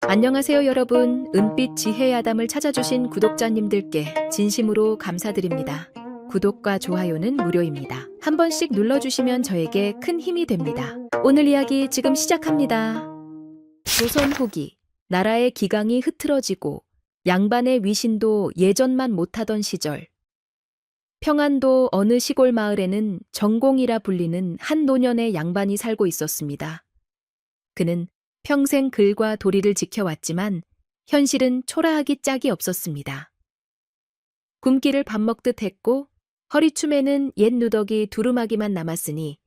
안녕하세요 여러분. 은빛 지혜 야담을 찾아주신 구독자님들께 진심으로 감사드립니다. 구독과 좋아요는 무료입니다. 한 번씩 눌러주시면 저에게 큰 힘이 됩니다. 오늘 이야기 지금 시작합니다. 조선 후기, 나라의 기강이 흐트러지고 양반의 위신도 예전만 못하던 시절, 평안도 어느 시골 마을에는 정공이라 불리는 한 노년의 양반이 살고 있었습니다. 그는 평생 글과 도리를 지켜왔지만 현실은 초라하기 짝이 없었습니다. 굶기를 밥 먹듯 했고 허리춤에는 옛 누더기 두루마기만 남았으니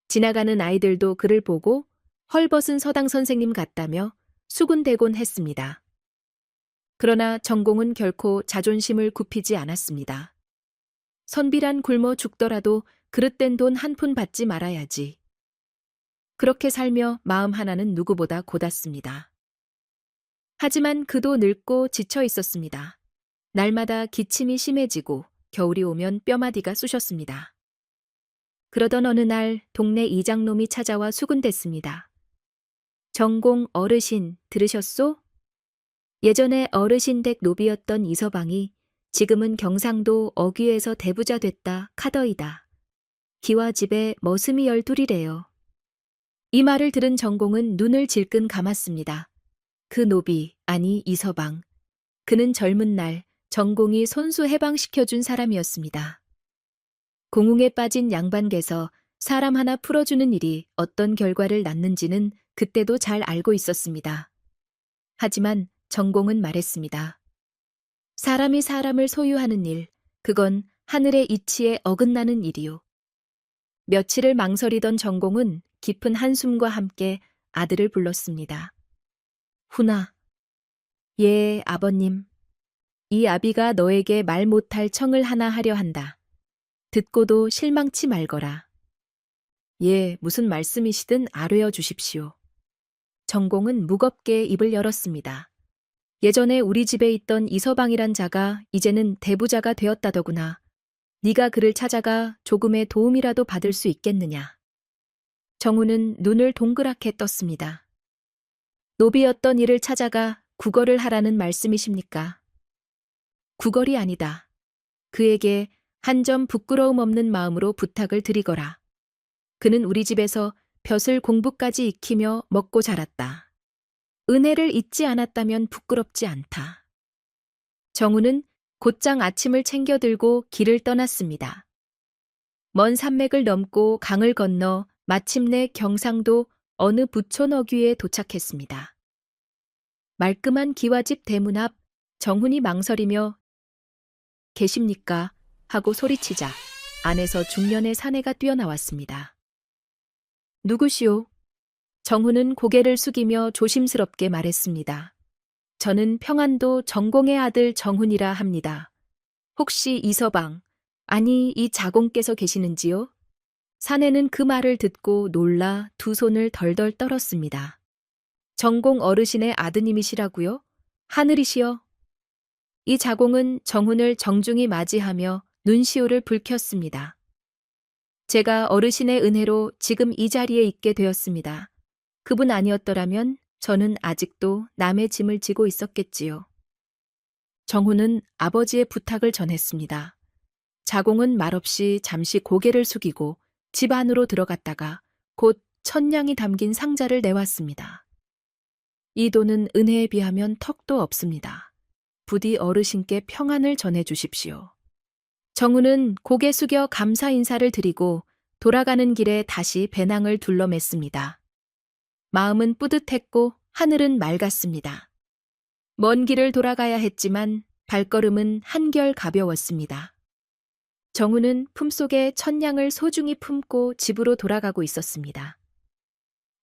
지나가는 아이들도 그를 보고 헐벗은 서당 선생님 같다며 수군대곤 했습니다. 그러나 정공은 결코 자존심을 굽히지 않았습니다. 선비란 굶어 죽더라도 그릇된 돈 한 푼 받지 말아야지. 그렇게 살며 마음 하나는 누구보다 고닫습니다. 하지만 그도 늙고 지쳐 있었습니다. 날마다 기침이 심해지고 겨울이 오면 뼈마디가 쑤셨습니다. 그러던 어느 날 동네 이장놈이 찾아와 수군댔습니다. 정공 어르신 들으셨소? 예전에 어르신 댁 노비였던 이서방이 지금은 경상도 어귀에서 대부자 됐다 카더이다. 기와 집에 머슴이 12이래요. 이 말을 들은 정공은 눈을 질끈 감았습니다. 그 노비, 아니 이서방. 그는 젊은 날 정공이 손수 해방시켜준 사람이었습니다. 공웅에 빠진 양반께서 사람 하나 풀어주는 일이 어떤 결과를 낳는지는 그때도 잘 알고 있었습니다. 하지만 정공은 말했습니다. 사람이 사람을 소유하는 일, 그건 하늘의 이치에 어긋나는 일이요. 며칠을 망설이던 정공은 깊은 한숨과 함께 아들을 불렀습니다. 훈아. 예, 아버님. 이 아비가 너에게 말 못할 청을 하나 하려 한다. 듣고도 실망치 말거라. 예, 무슨 말씀이시든 아뢰어 주십시오. 정공은 무겁게 입을 열었습니다. 예전에 우리 집에 있던 이서방이란 자가 이제는 대부자가 되었다더구나. 네가 그를 찾아가 조금의 도움이라도 받을 수 있겠느냐. 정우는 눈을 동그랗게 떴습니다. 노비였던 이를 찾아가 구걸을 하라는 말씀이십니까? 구걸이 아니다. 그에게 한 점 부끄러움 없는 마음으로 부탁을 드리거라. 그는 우리 집에서 벼슬 공부까지 익히며 먹고 자랐다. 은혜를 잊지 않았다면 부끄럽지 않다. 정우는 곧장 아침을 챙겨 들고 길을 떠났습니다. 먼 산맥을 넘고 강을 건너 마침내 경상도 어느 부촌 어귀에 도착했습니다. 말끔한 기와집 대문 앞 정훈이 망설이며 계십니까? 하고 소리치자 안에서 중년의 사내가 뛰어나왔습니다. 누구시오? 정훈은 고개를 숙이며 조심스럽게 말했습니다. 저는 평안도 정공의 아들 정훈이라 합니다. 혹시 이서방, 아니 이 자공께서 계시는지요? 사내는 그 말을 듣고 놀라 두 손을 덜덜 떨었습니다. 정공 어르신의 아드님이시라고요? 하늘이시여. 이 자공은 정훈을 정중히 맞이하며 눈시울을 붉혔습니다. 제가 어르신의 은혜로 지금 이 자리에 있게 되었습니다. 그분 아니었더라면 저는 아직도 남의 짐을 지고 있었겠지요. 정훈은 아버지의 부탁을 전했습니다. 자공은 말없이 잠시 고개를 숙이고 집 안으로 들어갔다가 곧 천냥이 담긴 상자를 내왔습니다. 이 돈은 은혜에 비하면 턱도 없습니다. 부디 어르신께 평안을 전해주십시오. 정훈은 고개 숙여 감사 인사를 드리고 돌아가는 길에 다시 배낭을 둘러맸습니다. 마음은 뿌듯했고 하늘은 맑았습니다. 먼 길을 돌아가야 했지만 발걸음은 한결 가벼웠습니다. 정훈은 품속에 천냥을 소중히 품고 집으로 돌아가고 있었습니다.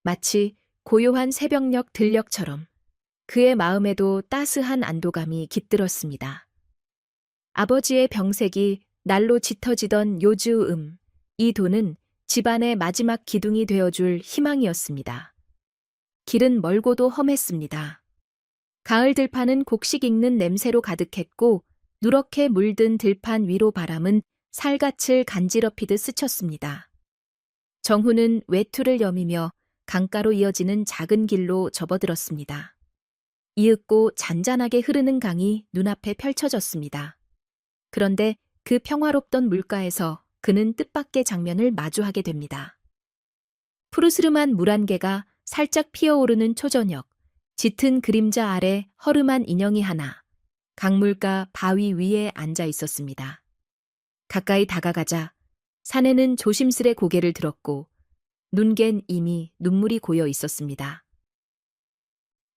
마치 고요한 새벽녘 들녘처럼 그의 마음에도 따스한 안도감이 깃들었습니다. 아버지의 병색이 날로 짙어지던 요즈음, 이 돈은 집안의 마지막 기둥이 되어줄 희망이었습니다. 길은 멀고도 험했습니다. 가을 들판은 곡식 익는 냄새로 가득했고 누렇게 물든 들판 위로 바람은 살갗을 간지럽히듯 스쳤습니다. 정훈은 외투를 여미며 강가로 이어지는 작은 길로 접어들었습니다. 이윽고 잔잔하게 흐르는 강이 눈앞에 펼쳐졌습니다. 그런데 그 평화롭던 물가에서 그는 뜻밖의 장면을 마주하게 됩니다. 푸르스름한 물 한 개가 살짝 피어오르는 초저녁, 짙은 그림자 아래 허름한 인형이 하나, 강물가 바위 위에 앉아 있었습니다. 가까이 다가가자 사내는 조심스레 고개를 들었고 눈겐 이미 눈물이 고여 있었습니다.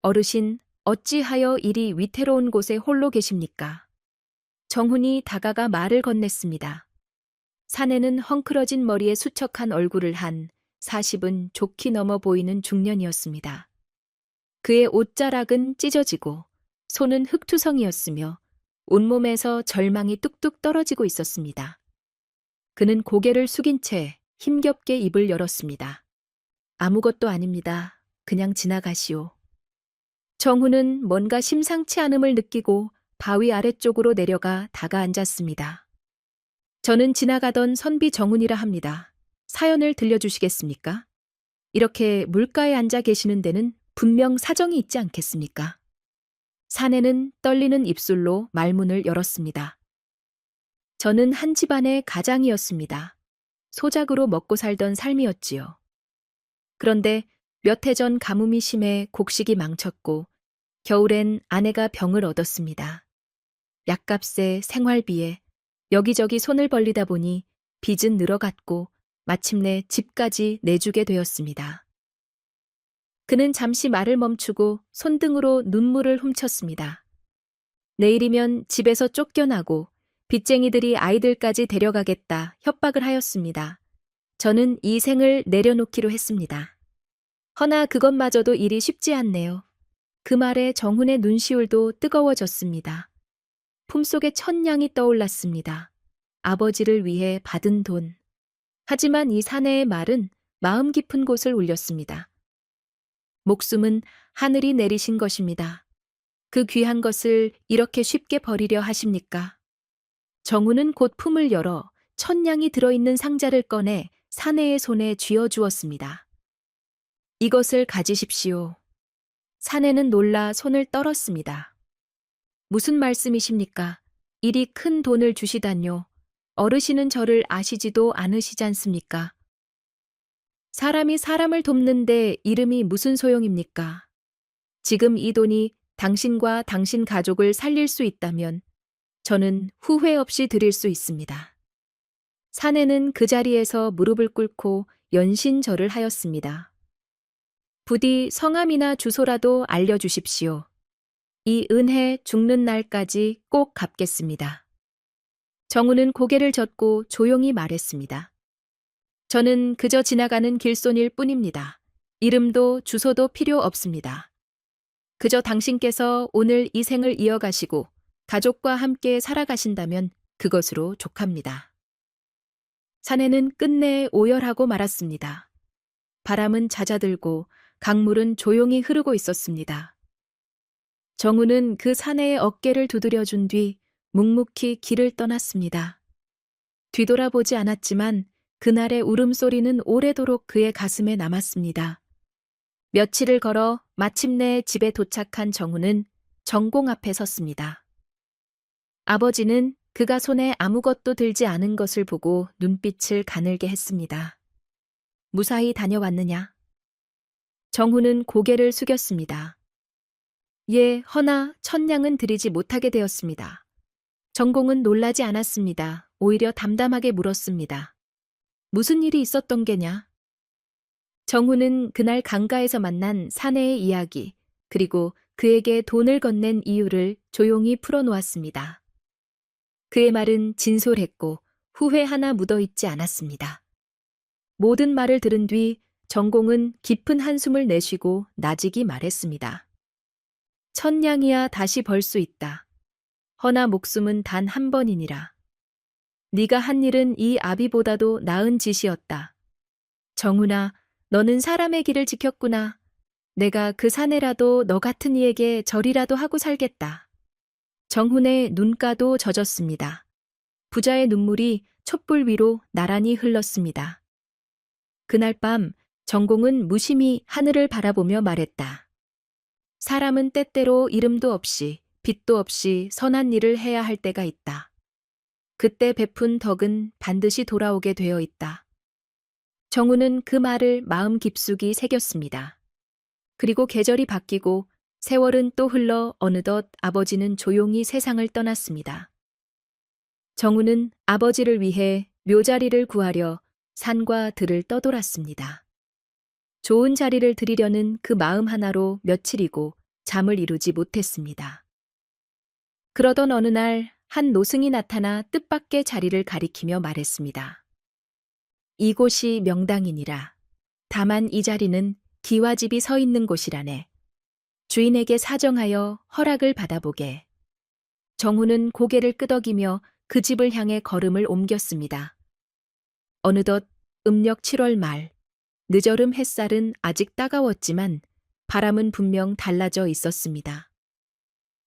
어르신, 어찌하여 이리 위태로운 곳에 홀로 계십니까? 정훈이 다가가 말을 건넸습니다. 사내는 헝클어진 머리에 수척한 얼굴을 한 40은 좋게 넘어 보이는 중년이었습니다. 그의 옷자락은 찢어지고 손은 흙투성이었으며 온몸에서 절망이 뚝뚝 떨어지고 있었습니다. 그는 고개를 숙인 채 힘겹게 입을 열었습니다. 아무것도 아닙니다. 그냥 지나가시오. 정훈은 뭔가 심상치 않음을 느끼고 바위 아래쪽으로 내려가 다가앉았습니다. 저는 지나가던 선비 정훈이라 합니다. 사연을 들려주시겠습니까? 이렇게 물가에 앉아 계시는 데는 분명 사정이 있지 않겠습니까? 사내는 떨리는 입술로 말문을 열었습니다. 저는 한 집안의 가장이었습니다. 소작으로 먹고 살던 삶이었지요. 그런데 몇 해 전 가뭄이 심해 곡식이 망쳤고 겨울엔 아내가 병을 얻었습니다. 약값에 생활비에 여기저기 손을 벌리다 보니 빚은 늘어갔고 마침내 집까지 내주게 되었습니다. 그는 잠시 말을 멈추고 손등으로 눈물을 훔쳤습니다. 내일이면 집에서 쫓겨나고 빚쟁이들이 아이들까지 데려가겠다 협박을 하였습니다. 저는 이 생을 내려놓기로 했습니다. 허나 그것마저도 일이 쉽지 않네요. 그 말에 정훈의 눈시울도 뜨거워졌습니다. 품속에 천냥이 떠올랐습니다. 아버지를 위해 받은 돈. 하지만 이 사내의 말은 마음 깊은 곳을 울렸습니다. 목숨은 하늘이 내리신 것입니다. 그 귀한 것을 이렇게 쉽게 버리려 하십니까? 정훈은 곧 품을 열어 천냥이 들어있는 상자를 꺼내 사내의 손에 쥐어주었습니다. 이것을 가지십시오. 사내는 놀라 손을 떨었습니다. 무슨 말씀이십니까? 이리 큰 돈을 주시다뇨. 어르신은 저를 아시지도 않으시지 않습니까? 사람이 사람을 돕는데 이름이 무슨 소용입니까? 지금 이 돈이 당신과 당신 가족을 살릴 수 있다면 저는 후회 없이 드릴 수 있습니다. 사내는 그 자리에서 무릎을 꿇고 연신절을 하였습니다. 부디 성함이나 주소라도 알려주십시오. 이 은혜 죽는 날까지 꼭 갚겠습니다. 정우는 고개를 젓고 조용히 말했습니다. 저는 그저 지나가는 길손일 뿐입니다. 이름도 주소도 필요 없습니다. 그저 당신께서 오늘 이 생을 이어가시고 가족과 함께 살아가신다면 그것으로 족합니다. 사내는 끝내 오열하고 말았습니다. 바람은 잦아들고 강물은 조용히 흐르고 있었습니다. 정우는 그 사내의 어깨를 두드려 준 뒤 묵묵히 길을 떠났습니다. 뒤돌아보지 않았지만 그날의 울음소리는 오래도록 그의 가슴에 남았습니다. 며칠을 걸어 마침내 집에 도착한 정우는 정공 앞에 섰습니다. 아버지는 그가 손에 아무것도 들지 않은 것을 보고 눈빛을 가늘게 했습니다. 무사히 다녀왔느냐? 정우는 고개를 숙였습니다. 예, 허나 천냥은 드리지 못하게 되었습니다. 정공은 놀라지 않았습니다. 오히려 담담하게 물었습니다. 무슨 일이 있었던 게냐? 정우는 그날 강가에서 만난 사내의 이야기, 그리고 그에게 돈을 건넨 이유를 조용히 풀어놓았습니다. 그의 말은 진솔했고 후회 하나 묻어있지 않았습니다. 모든 말을 들은 뒤 정공은 깊은 한숨을 내쉬고 나직이 말했습니다. 천냥이야 다시 벌 수 있다. 허나 목숨은 단 한 번이니라. 네가 한 일은 이 아비보다도 나은 짓이었다. 정훈아, 너는 사람의 길을 지켰구나. 내가 그 사내라도 너 같은 이에게 절이라도 하고 살겠다. 정훈의 눈가도 젖었습니다. 부자의 눈물이 촛불 위로 나란히 흘렀습니다. 그날 밤 정공은 무심히 하늘을 바라보며 말했다. 사람은 때때로 이름도 없이 빚도 없이 선한 일을 해야 할 때가 있다. 그때 베푼 덕은 반드시 돌아오게 되어 있다. 정우는 그 말을 마음 깊숙이 새겼습니다. 그리고 계절이 바뀌고 세월은 또 흘러 어느덧 아버지는 조용히 세상을 떠났습니다. 정우는 아버지를 위해 묘자리를 구하려 산과 들을 떠돌았습니다. 좋은 자리를 드리려는 그 마음 하나로 며칠이고 잠을 이루지 못했습니다. 그러던 어느 날 한 노승이 나타나 뜻밖의 자리를 가리키며 말했습니다. 이곳이 명당이니라. 다만 이 자리는 기와집이 서 있는 곳이라네. 주인에게 사정하여 허락을 받아보게. 정우는 고개를 끄덕이며 그 집을 향해 걸음을 옮겼습니다. 어느덧 음력 7월 말, 늦어름 햇살은 아직 따가웠지만 바람은 분명 달라져 있었습니다.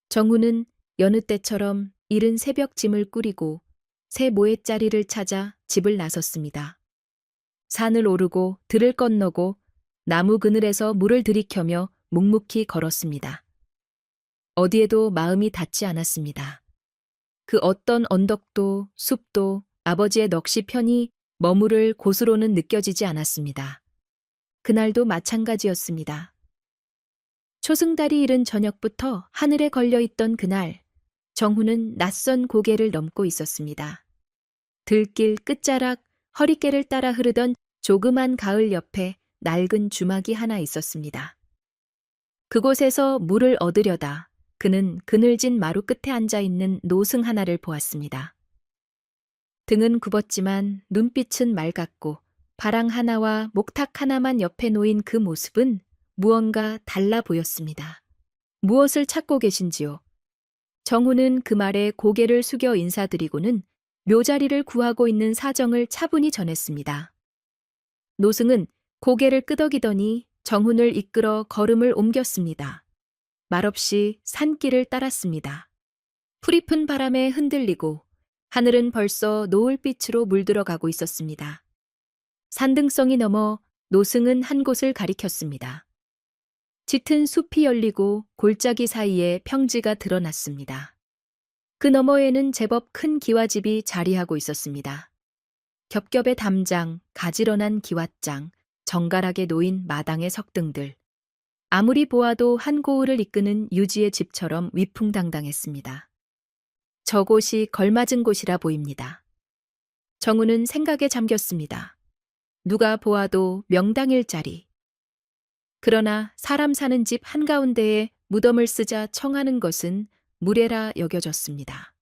정우는 여느 때처럼 이른 새벽짐을 꾸리고 새 모эт자리를 찾아 집을 나섰습니다. 산을 오르고 들을 건너고 나무 그늘에서 물을 들이켜며 묵묵히 걸었습니다. 어디에도 마음이 닿지 않았습니다. 그 어떤 언덕도 숲도 아버지의 넋이 편히 머무를 곳으로는 느껴지지 않았습니다. 그날도 마찬가지였습니다. 초승달이 이른 저녁부터 하늘에 걸려있던 그날, 정후는 낯선 고개를 넘고 있었습니다. 들길 끝자락 허리깨를 따라 흐르던 조그만 가을 옆에 낡은 주막이 하나 있었습니다. 그곳에서 물을 얻으려다 그는 그늘진 마루 끝에 앉아있는 노승 하나를 보았습니다. 등은 굽었지만 눈빛은 맑았고 바랑 하나와 목탁 하나만 옆에 놓인 그 모습은 무언가 달라 보였습니다. 무엇을 찾고 계신지요? 정우는 그 말에 고개를 숙여 인사드리고는 묘자리를 구하고 있는 사정을 차분히 전했습니다. 노승은 고개를 끄덕이더니 정훈을 이끌어 걸음을 옮겼습니다. 말없이 산길을 따랐습니다. 풀잎은 바람에 흔들리고 하늘은 벌써 노을빛으로 물들어가고 있었습니다. 산등성이 넘어 노승은 한 곳을 가리켰습니다. 짙은 숲이 열리고 골짜기 사이에 평지가 드러났습니다. 그 너머에는 제법 큰 기와집이 자리하고 있었습니다. 겹겹의 담장, 가지런한 기왓장, 정갈하게 놓인 마당의 석등들. 아무리 보아도 한 고을을 이끄는 유지의 집처럼 위풍당당했습니다. 저곳이 걸맞은 곳이라 보입니다. 정우는 생각에 잠겼습니다. 누가 보아도 명당일 자리. 그러나 사람 사는 집 한가운데에 무덤을 쓰자 청하는 것은 무례라 여겨졌습니다.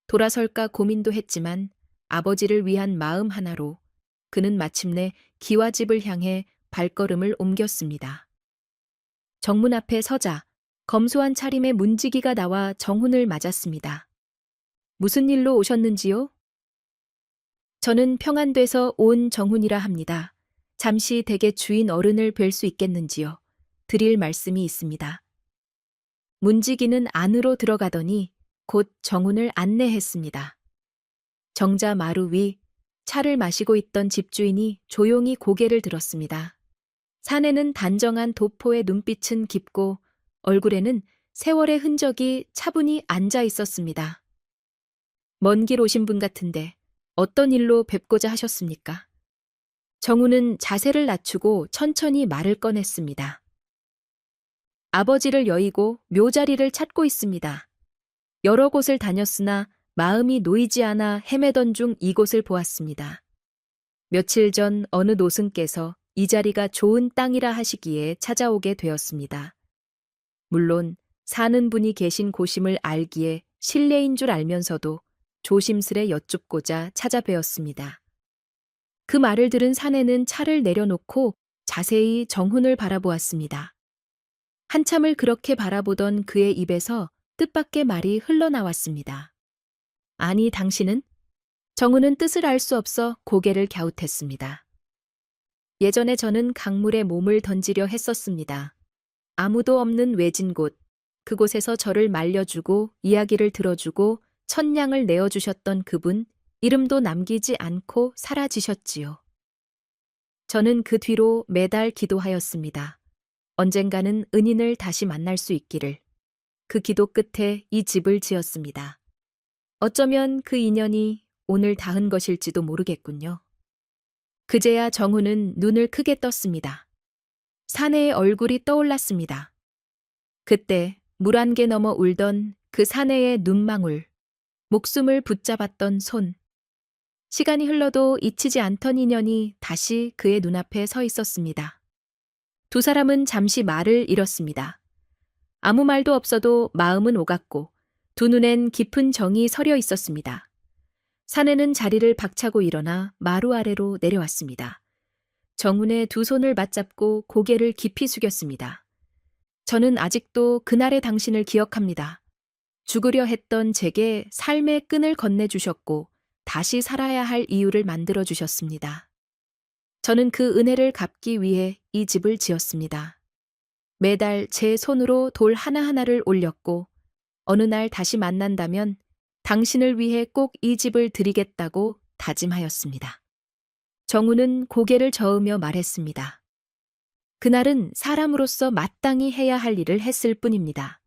돌아설까 고민도 했지만 아버지를 위한 마음 하나로 그는 마침내 기와집을 향해 발걸음을 옮겼습니다. 정문 앞에 서자 검소한 차림의 문지기가 나와 정훈을 맞았습니다. 무슨 일로 오셨는지요? 저는 평안돼서 온 정훈이라 합니다. 잠시 댁의 주인 어른을 뵐 수 있겠는지요? 드릴 말씀이 있습니다. 문지기는 안으로 들어가더니 곧 정훈을 안내했습니다. 정자 마루 위 차를 마시고 있던 집주인이 조용히 고개를 들었습니다. 산에는 단정한 도포의 눈빛은 깊고 얼굴에는 세월의 흔적이 차분히 앉아 있었습니다. 먼 길 오신 분 같은데 어떤 일로 뵙고자 하셨습니까? 정우는 자세를 낮추고 천천히 말을 꺼냈습니다. 아버지를 여의고 묘자리를 찾고 있습니다. 여러 곳을 다녔으나 마음이 놓이지 않아 헤매던 중 이곳을 보았습니다. 며칠 전 어느 노승께서 이 자리가 좋은 땅이라 하시기에 찾아오게 되었습니다. 물론 사는 분이 계신 곳임을 알기에 실례인 줄 알면서도 조심스레 여쭙고자 찾아뵈었습니다. 그 말을 들은 사내는 차를 내려놓고 자세히 정훈을 바라보았습니다. 한참을 그렇게 바라보던 그의 입에서 뜻밖의 말이 흘러나왔습니다. 아니, 당신은? 정훈은 뜻을 알 수 없어 고개를 갸웃했습니다. 예전에 저는 강물에 몸을 던지려 했었습니다. 아무도 없는 외진 곳, 그곳에서 저를 말려주고 이야기를 들어주고 천냥을 내어주셨던 그분, 이름도 남기지 않고 사라지셨지요. 저는 그 뒤로 매달 기도하였습니다. 언젠가는 은인을 다시 만날 수 있기를. 그 기도 끝에 이 집을 지었습니다. 어쩌면 그 인연이 오늘 닿은 것일지도 모르겠군요. 그제야 정우는 눈을 크게 떴습니다. 사내의 얼굴이 떠올랐습니다. 그때 물 한 개 넘어 울던 그 사내의 눈망울, 목숨을 붙잡았던 손. 시간이 흘러도 잊히지 않던 인연이 다시 그의 눈앞에 서 있었습니다. 두 사람은 잠시 말을 잃었습니다. 아무 말도 없어도 마음은 오갔고 두 눈엔 깊은 정이 서려 있었습니다. 사내는 자리를 박차고 일어나 마루 아래로 내려왔습니다. 정훈의 두 손을 맞잡고 고개를 깊이 숙였습니다. 저는 아직도 그날의 당신을 기억합니다. 죽으려 했던 제게 삶의 끈을 건네주셨고 다시 살아야 할 이유를 만들어주셨습니다. 저는 그 은혜를 갚기 위해 이 집을 지었습니다. 매달 제 손으로 돌 하나하나를 올렸고 어느 날 다시 만난다면 당신을 위해 꼭 이 집을 드리겠다고 다짐하였습니다. 정우는 고개를 저으며 말했습니다. 그날은 사람으로서 마땅히 해야 할 일을 했을 뿐입니다.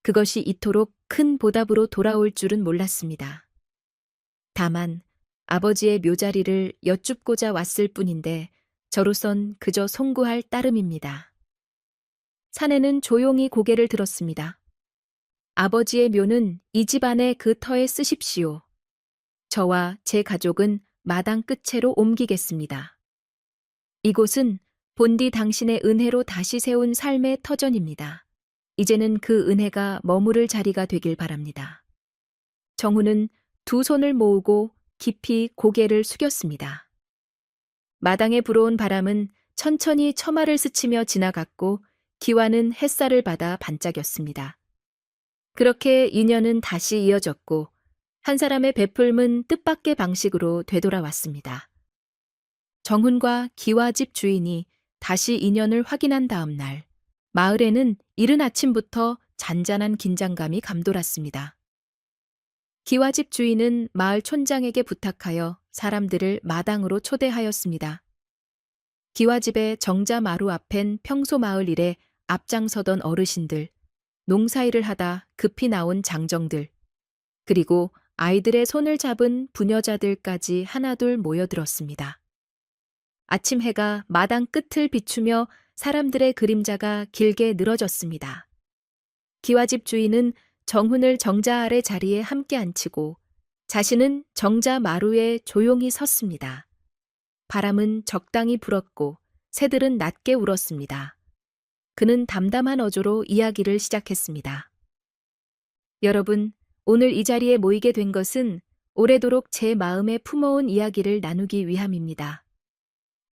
그것이 이토록 큰 보답으로 돌아올 줄은 몰랐습니다. 다만 아버지의 묘자리를 여쭙고자 왔을 뿐인데 저로선 그저 송구할 따름입니다. 사내는 조용히 고개를 들었습니다. 아버지의 묘는 이 집 안에 그 터에 쓰십시오. 저와 제 가족은 마당 끝으로 옮기겠습니다. 이곳은 본디 당신의 은혜로 다시 세운 삶의 터전입니다. 이제는 그 은혜가 머무를 자리가 되길 바랍니다. 정우는 두 손을 모으고 깊이 고개를 숙였습니다. 마당에 불어온 바람은 천천히 처마를 스치며 지나갔고 기와는 햇살을 받아 반짝였습니다. 그렇게 인연은 다시 이어졌고 한 사람의 베풀문 뜻밖의 방식으로 되돌아왔습니다. 정훈과 기와집 주인이 다시 인연을 확인한 다음 날, 마을에는 이른 아침부터 잔잔한 긴장감이 감돌았습니다. 기와집 주인은 마을 촌장에게 부탁하여 사람들을 마당으로 초대하였습니다. 기와집의 정자 마루 앞엔 평소 마을 일에 앞장서던 어르신들, 농사일을 하다 급히 나온 장정들, 그리고 아이들의 손을 잡은 부녀자들까지 하나둘 모여들었습니다. 아침 해가 마당 끝을 비추며 사람들의 그림자가 길게 늘어졌습니다. 기와집 주인은 정훈을 정자 아래 자리에 함께 앉히고 자신은 정자 마루에 조용히 섰습니다. 바람은 적당히 불었고 새들은 낮게 울었습니다. 그는 담담한 어조로 이야기를 시작했습니다. 여러분, 오늘 이 자리에 모이게 된 것은 오래도록 제 마음에 품어온 이야기를 나누기 위함입니다.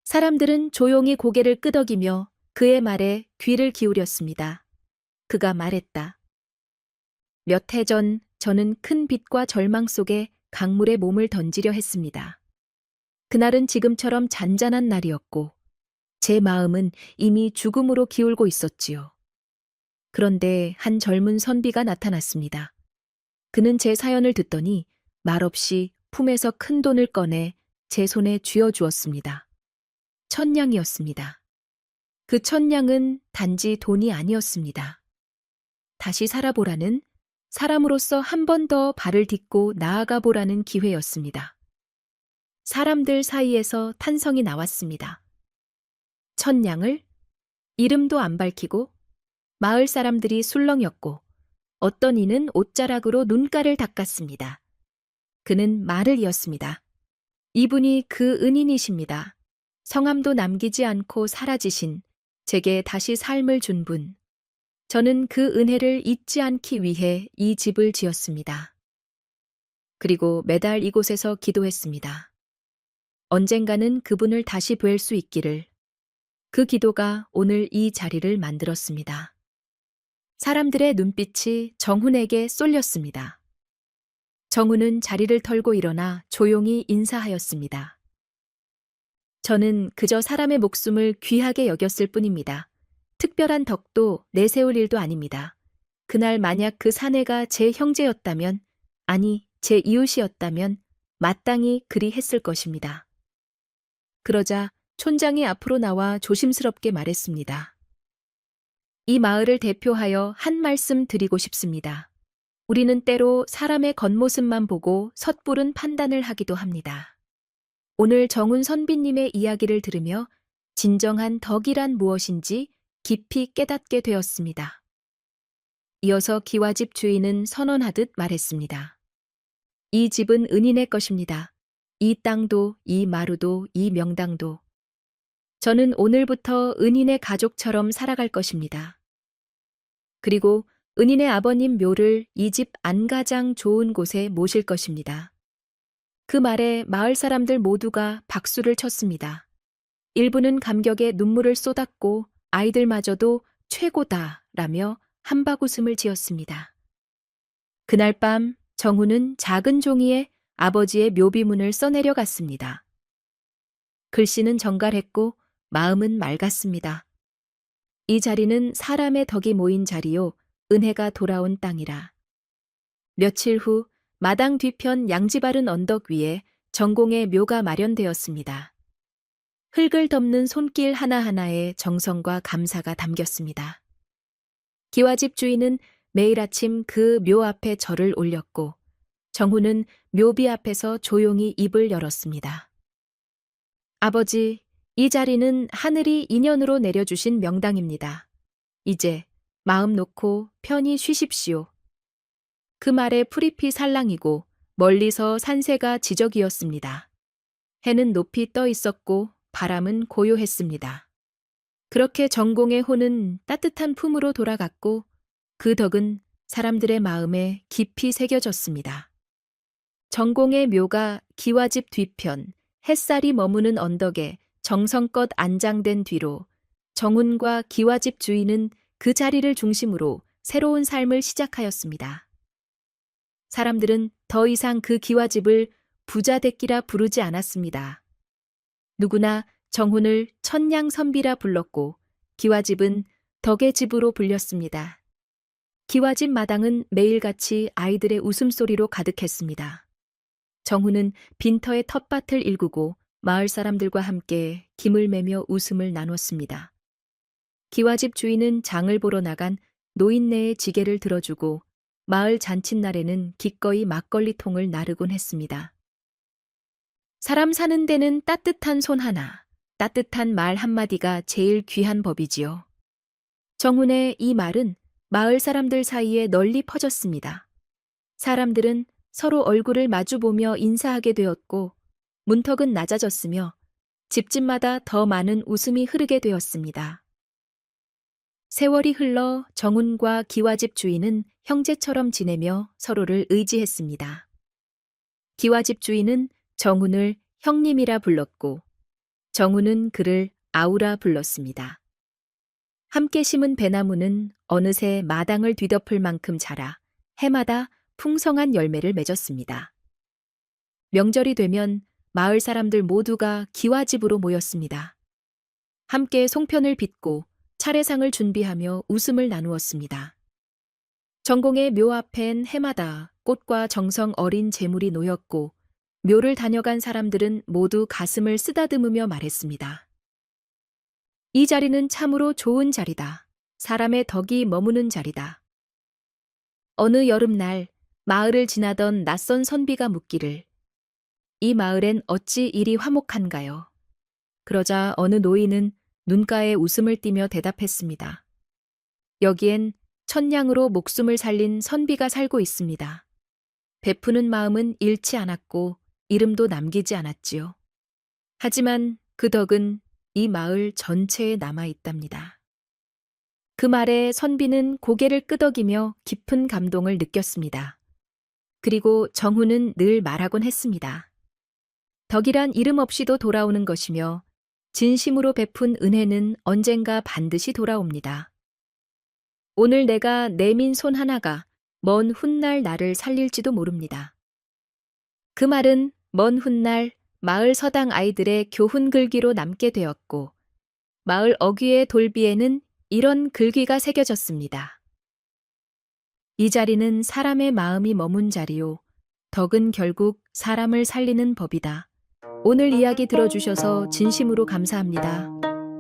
사람들은 조용히 고개를 끄덕이며 그의 말에 귀를 기울였습니다. 그가 말했다. 몇 해 전 저는 큰 빚과 절망 속에 강물에 몸을 던지려 했습니다. 그날은 지금처럼 잔잔한 날이었고 제 마음은 이미 죽음으로 기울고 있었지요. 그런데 한 젊은 선비가 나타났습니다. 그는 제 사연을 듣더니 말없이 품에서 큰 돈을 꺼내 제 손에 쥐어주었습니다. 1,000냥이었습니다. 그 1,000냥은 단지 돈이 아니었습니다. 다시 살아보라는, 사람으로서 한 번 더 발을 딛고 나아가 보라는 기회였습니다. 사람들 사이에서 탄성이 나왔습니다. 1,000냥을? 이름도 안 밝히고 마을 사람들이 술렁였고 어떤 이는 옷자락으로 눈가를 닦았습니다. 그는 말을 이었습니다. 이분이 그 은인이십니다. 성함도 남기지 않고 사라지신, 제게 다시 삶을 준 분. 저는 그 은혜를 잊지 않기 위해 이 집을 지었습니다. 그리고 매달 이곳에서 기도했습니다. 언젠가는 그분을 다시 뵐 수 있기를. 그 기도가 오늘 이 자리를 만들었습니다. 사람들의 눈빛이 정훈에게 쏠렸습니다. 정훈은 자리를 털고 일어나 조용히 인사하였습니다. 저는 그저 사람의 목숨을 귀하게 여겼을 뿐입니다. 특별한 덕도 내세울 일도 아닙니다. 그날 만약 그 사내가 제 형제였다면, 아니 제 이웃이었다면 마땅히 그리 했을 것입니다. 그러자 촌장이 앞으로 나와 조심스럽게 말했습니다. 이 마을을 대표하여 한 말씀 드리고 싶습니다. 우리는 때로 사람의 겉모습만 보고 섣부른 판단을 하기도 합니다. 오늘 정훈 선비님의 이야기를 들으며 진정한 덕이란 무엇인지 깊이 깨닫게 되었습니다. 이어서 기와집 주인은 선언하듯 말했습니다. 이 집은 은인의 것입니다. 이 땅도, 이 마루도, 이 명당도. 저는 오늘부터 은인의 가족처럼 살아갈 것입니다. 그리고 은인의 아버님 묘를 이 집 안가장 좋은 곳에 모실 것입니다. 그 말에 마을 사람들 모두가 박수를 쳤습니다. 일부는 감격에 눈물을 쏟았고 아이들마저도 최고다 라며 한바구음을 지었습니다. 그날 밤 정훈은 작은 종이에 아버지의 묘비문을 써내려 갔습니다. 글씨는 정갈했고 마음은 맑았습니다. 이 자리는 사람의 덕이 모인 자리요 은혜가 돌아온 땅이라. 며칠 후 마당 뒤편 양지바른 언덕 위에 정공의 묘가 마련되었습니다. 흙을 덮는 손길 하나하나에 정성과 감사가 담겼습니다. 기와집 주인은 매일 아침 그 묘 앞에 절을 올렸고 정훈은 묘비 앞에서 조용히 입을 열었습니다. 아버지, 이 자리는 하늘이 인연으로 내려주신 명당입니다. 이제 마음 놓고 편히 쉬십시오. 그 말에 풀잎이 살랑이고 멀리서 산새가 지저귀었습니다. 해는 높이 떠 있었고 바람은 고요했습니다. 그렇게 정공의 혼은 따뜻한 품으로 돌아갔고 그 덕은 사람들의 마음에 깊이 새겨졌습니다. 정공의 묘가 기와집 뒤편 햇살이 머무는 언덕에 정성껏 안장된 뒤로 정훈과 기와집 주인은 그 자리를 중심으로 새로운 삶을 시작하였습니다. 사람들은 더 이상 그 기와집을 부자대끼라 부르지 않았습니다. 누구나 정훈을 천냥선비라 불렀고 기와집은 덕의 집으로 불렸습니다. 기와집 마당은 매일같이 아이들의 웃음소리로 가득했습니다. 정훈은 빈터의 텃밭을 일구고 마을 사람들과 함께 김을 매며 웃음을 나눴습니다. 기와집 주인은 장을 보러 나간 노인네의 지게를 들어주고 마을 잔칫날에는 기꺼이 막걸리통을 나르곤 했습니다. 사람 사는 데는 따뜻한 손 하나, 따뜻한 말 한마디가 제일 귀한 법이지요. 정훈의 이 말은 마을 사람들 사이에 널리 퍼졌습니다. 사람들은 서로 얼굴을 마주보며 인사하게 되었고 문턱은 낮아졌으며 집집마다 더 많은 웃음이 흐르게 되었습니다. 세월이 흘러 정훈과 기와집 주인은 형제처럼 지내며 서로를 의지했습니다. 기와집 주인은 정훈을 형님이라 불렀고 정훈은 그를 아우라 불렀습니다. 함께 심은 배나무는 어느새 마당을 뒤덮을 만큼 자라 해마다 풍성한 열매를 맺었습니다. 명절이 되면 마을 사람들 모두가 기와집으로 모였습니다. 함께 송편을 빚고 차례상을 준비하며 웃음을 나누었습니다. 정공의 묘 앞엔 해마다 꽃과 정성 어린 재물이 놓였고 묘를 다녀간 사람들은 모두 가슴을 쓰다듬으며 말했습니다. 이 자리는 참으로 좋은 자리다. 사람의 덕이 머무는 자리다. 어느 여름날 마을을 지나던 낯선 선비가 묻기를 이 마을엔 어찌 이리 화목한가요? 그러자 어느 노인은 눈가에 웃음을 띠며 대답했습니다. 여기엔 천냥으로 목숨을 살린 선비가 살고 있습니다. 베푸는 마음은 잃지 않았고 이름도 남기지 않았지요. 하지만 그 덕은 이 마을 전체에 남아 있답니다. 그 말에 선비는 고개를 끄덕이며 깊은 감동을 느꼈습니다. 그리고 정훈은 늘 말하곤 했습니다. 덕이란 이름 없이도 돌아오는 것이며 진심으로 베푼 은혜는 언젠가 반드시 돌아옵니다. 오늘 내가 내민 손 하나가 먼 훗날 나를 살릴지도 모릅니다. 그 말은 먼 훗날 마을 서당 아이들의 교훈 글귀로 남게 되었고 마을 어귀의 돌비에는 이런 글귀가 새겨졌습니다. 이 자리는 사람의 마음이 머문 자리요. 덕은 결국 사람을 살리는 법이다. 오늘 이야기 들어주셔서 진심으로 감사합니다.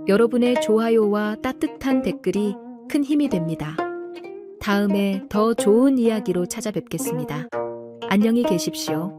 여러분의 좋아요와 따뜻한 댓글이 큰 힘이 됩니다. 다음에 더 좋은 이야기로 찾아뵙겠습니다. 안녕히 계십시오.